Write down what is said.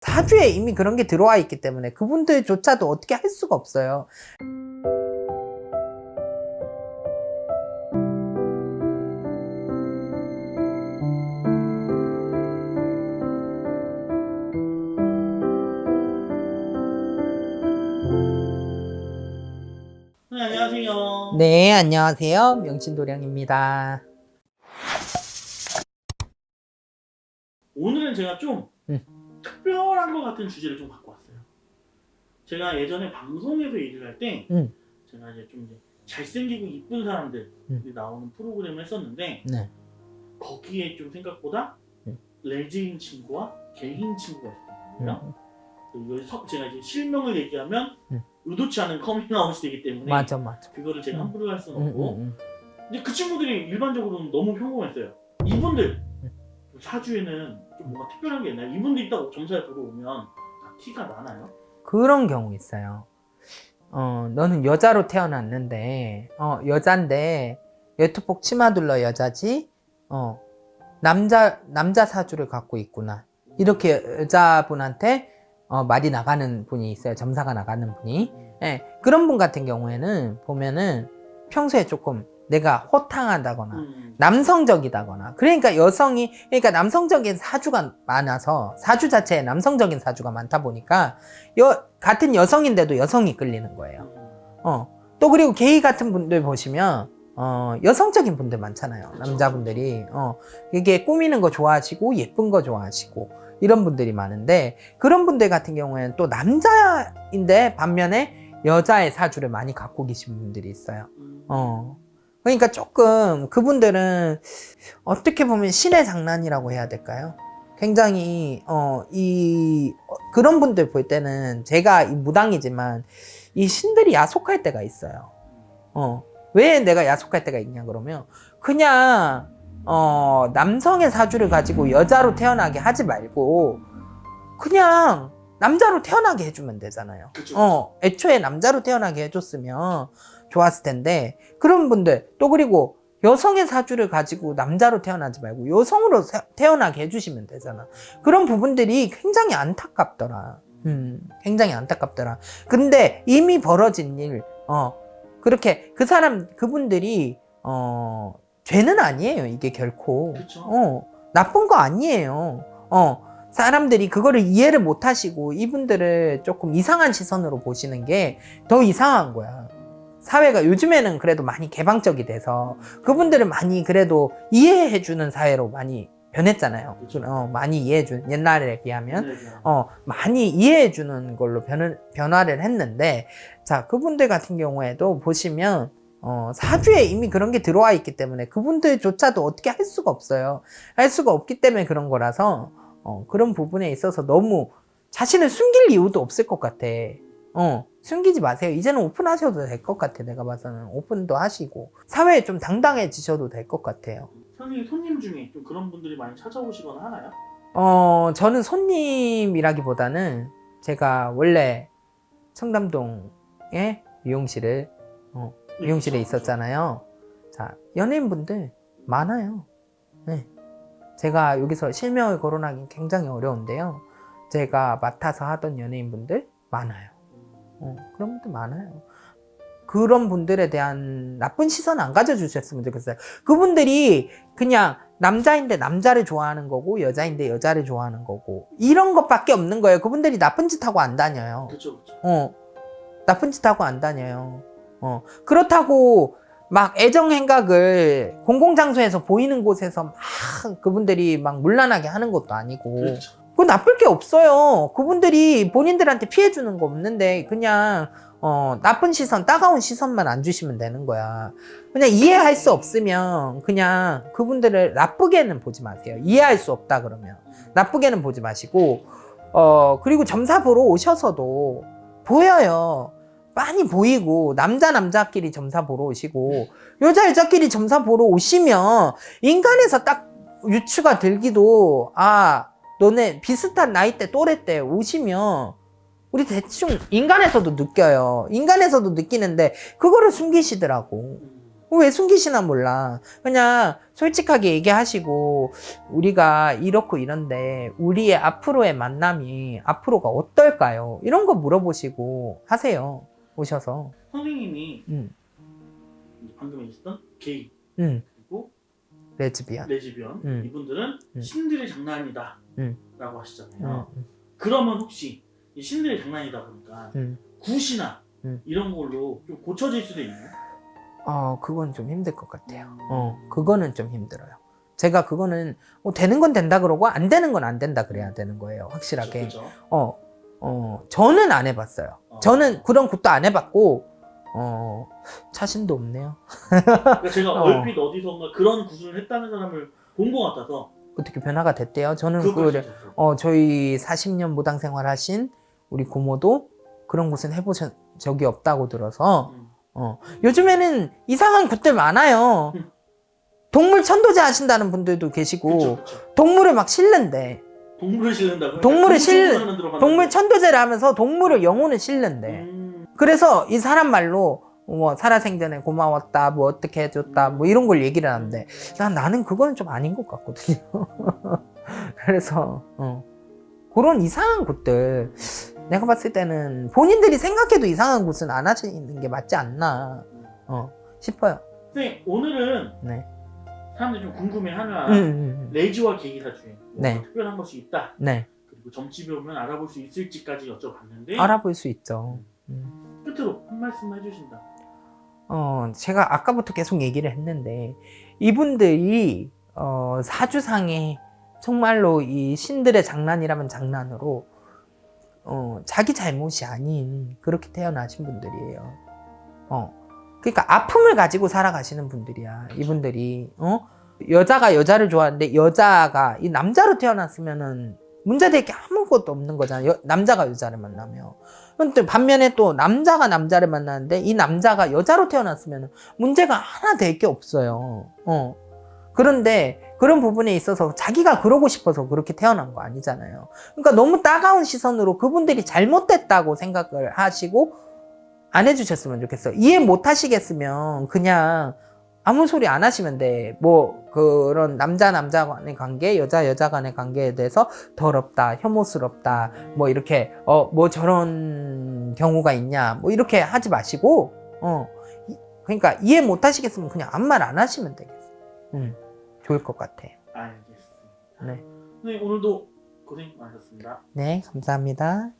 사주에 이미 그런 게 들어와 있기 때문에 그분들조차도 어떻게 할 수가 없어요. 네, 안녕하세요. 네, 안녕하세요. 명신도량입니다. 오늘은 제가 좀 특별한 것 같은 주제를 좀 갖고 왔어요. 제가 예전에 방송에서 일을 할 때 제가 이제 좀 잘생기고 이쁜 사람들이 나오는 프로그램을 했었는데 네. 거기에 좀 생각보다 레즈인 친구와 게이인 친구가 있었거든요. 그리고 제가 이제 실명을 얘기하면 의도치 않은 커밍아웃이 되기 때문에 맞아. 그거를 제가 함부로 할 수는 없고 근데 그 친구들이 일반적으로는 너무 평범했어요. 이분들 사주에는 좀 뭔가 특별한 게 있나요? 이분들 있다고 점사에 들어오면 다 티가 나나요? 그런 경우 있어요. 너는 여자로 태어났는데, 여잔데, 여투복 치마 둘러 여자지, 남자 사주를 갖고 있구나. 이렇게 여자분한테, 말이 나가는 분이 있어요. 점사가 나가는 분이. 예, 그런 분 같은 경우에는 보면은 평소에 조금 내가 호탕하다거나, 남성적이다거나, 그러니까 남성적인 사주가 많아서, 사주 자체에 남성적인 사주가 많다 보니까, 같은 여성인데도 여성이 끌리는 거예요. 또 그리고 게이 같은 분들 보시면, 여성적인 분들 많잖아요. 남자분들이. 이게 꾸미는 거 좋아하시고, 예쁜 거 좋아하시고, 이런 분들이 많은데, 그런 분들 같은 경우에는 또 남자인데, 반면에 여자의 사주를 많이 갖고 계신 분들이 있어요. 그러니까 조금 그분들은 어떻게 보면 신의 장난이라고 해야 될까요? 굉장히 그런 분들 볼 때는 제가 무당이지만 이 신들이 야속할 때가 있어요. 왜 내가 야속할 때가 있냐 그러면 그냥 남성의 사주를 가지고 여자로 태어나게 하지 말고 그냥 남자로 태어나게 해주면 되잖아요. 그쵸. 애초에 남자로 태어나게 해줬으면 좋았을 텐데 그런 분들 또 그리고 여성의 사주를 가지고 남자로 태어나지 말고 여성으로 태어나게 해주시면 되잖아. 그런 부분들이 굉장히 안타깝더라. 굉장히 안타깝더라. 근데 이미 벌어진 일, 그렇게 그분들이 죄는 아니에요. 이게 결코. 그쵸. 나쁜 거 아니에요. 사람들이 그거를 이해를 못 하시고 이분들을 조금 이상한 시선으로 보시는 게 더 이상한 거야. 사회가 요즘에는 그래도 많이 개방적이 돼서 그분들을 많이 그래도 이해해주는 사회로 많이 변했잖아요. 많이 이해해주는, 옛날에 비하면, 많이 이해해주는 걸로 변화를 했는데, 자, 그분들 같은 경우에도 보시면, 사주에 이미 그런 게 들어와 있기 때문에 그분들조차도 어떻게 할 수가 없어요. 할 수가 없기 때문에 그런 거라서, 그런 부분에 있어서 너무 자신을 숨길 이유도 없을 것 같아. 숨기지 마세요. 이제는 오픈하셔도 될 것 같아. 내가 봐서는 오픈도 하시고 사회에 좀 당당해지셔도 될 것 같아요. 선생님 손님 중에 좀 그런 분들이 많이 찾아오시거나 하나요? 저는 손님이라기보다는 제가 원래 청담동에 미용실에 있었잖아요. 자, 연예인분들 많아요. 네. 제가 여기서 실명을 거론하기 굉장히 어려운데요. 제가 맡아서 하던 연예인분들 많아요. 그런 분들 많아요. 그런 분들에 대한 나쁜 시선 안 가져주셨으면 좋겠어요. 그분들이 그냥 남자인데 남자를 좋아하는 거고 여자인데 여자를 좋아하는 거고 이런 것밖에 없는 거예요. 그분들이 나쁜 짓 하고 안 다녀요. 그쵸. 나쁜 짓 하고 안 다녀요. 그렇다고 막 애정 행각을 공공장소에서 보이는 곳에서 막 그분들이 막 문란하게 하는 것도 아니고 그렇죠. 그거 나쁠 게 없어요. 그분들이 본인들한테 피해 주는 거 없는데 그냥 나쁜 시선, 따가운 시선만 안 주시면 되는 거야. 그냥 이해할 수 없으면 그냥 그분들을 나쁘게는 보지 마세요. 이해할 수 없다 그러면 나쁘게는 보지 마시고 그리고 점사 보러 오셔서도 보여요. 많이 보이고 남자끼리 점사 보러 오시고 여자끼리 점사 보러 오시면 인간에서 딱 유추가 들기도 너네 비슷한 나이대 또래 때 오시면 우리 대충 인간에서도 느껴요. 인간에서도 느끼는데 그거를 숨기시더라고. 왜 숨기시나 몰라. 그냥 솔직하게 얘기하시고 우리가 이렇고 이런데 우리의 앞으로의 만남이 앞으로가 어떨까요? 이런 거 물어보시고 하세요. 오셔서. 선생님이 방금 얘기했던 게이 그리고 레즈비언. 레즈비언 이분들은 신들의 장난이다 라고 하시잖아요. 음. 그러면 혹시 이 신들의 장난이다 보니까 굿이나 이런 걸로 좀 고쳐질 수도 있나요? 그건 좀 힘들 것 같아요. 그거는 좀 힘들어요. 제가 그거는 되는 건 된다 그러고 안 되는 건 안 된다 그래야 되는 거예요. 확실하게. 그쵸? 저는 안 해봤어요. 저는 그런 것도 안 해봤고, 자신도 없네요. 그러니까 제가 얼핏 어디선가 그런 구슬을 했다는 사람을 본 것 같아서. 어떻게 변화가 됐대요? 저는 그걸 저희 40년 무당 생활 하신 우리 고모도 그런 곳은 해보신 적이 없다고 들어서, 요즘에는 이상한 곳들 많아요. 동물 천도제 하신다는 분들도 계시고, 그쵸. 동물을 막 실는데, 동물을 실른다고요? 동물 천도제를 하면서 동물을 영혼을 실는데, 그래서 이 사람 말로 뭐 살아생전에 고마웠다, 뭐 어떻게 해줬다, 뭐 이런 걸 얘기를 하는데 나는 그건 좀 아닌 것 같거든요. 그래서 그런 이상한 곳들 내가 봤을 때는 본인들이 생각해도 이상한 곳은 안 하시는 게 맞지 않나 싶어요. 선생님 오늘은 네. 사람들이 좀 궁금해하는 레즈와 게이사 중에 네. 특별한 것이 있다. 네. 그리고 점집에 오면 알아볼 수 있을지까지 여쭤봤는데 알아볼 수 있죠. 끝으로 한 말씀 해주신다. 제가 아까부터 계속 얘기를 했는데 이분들이 사주상에 정말로 이 신들의 장난이라면 장난으로 자기 잘못이 아닌 그렇게 태어나신 분들이에요. 그러니까 아픔을 가지고 살아가시는 분들이야. 이분들이 여자가 여자를 좋아하는데 여자가 이 남자로 태어났으면은 문제될 게 아무것도 없는 거잖아. 남자가 여자를 만나면. 근데 반면에 또 남자가 남자를 만나는데 이 남자가 여자로 태어났으면 문제가 하나 될 게 없어요. 그런데 그런 부분에 있어서 자기가 그러고 싶어서 그렇게 태어난 거 아니잖아요. 그러니까 너무 따가운 시선으로 그분들이 잘못됐다고 생각을 하시고 안 해주셨으면 좋겠어요. 이해 못 하시겠으면 그냥 아무 소리 안 하시면 돼. 뭐 그런 남자 간의 관계, 여자 간의 관계에 대해서 더럽다, 혐오스럽다, 뭐 이렇게 뭐 저런 경우가 있냐, 뭐 이렇게 하지 마시고 그러니까 이해 못 하시겠으면 그냥 아무 말 안 하시면 되겠어요. 좋을 것 같아요. 알겠습니다. 네. 선생님 오늘도 고생 많으셨습니다. 네, 감사합니다.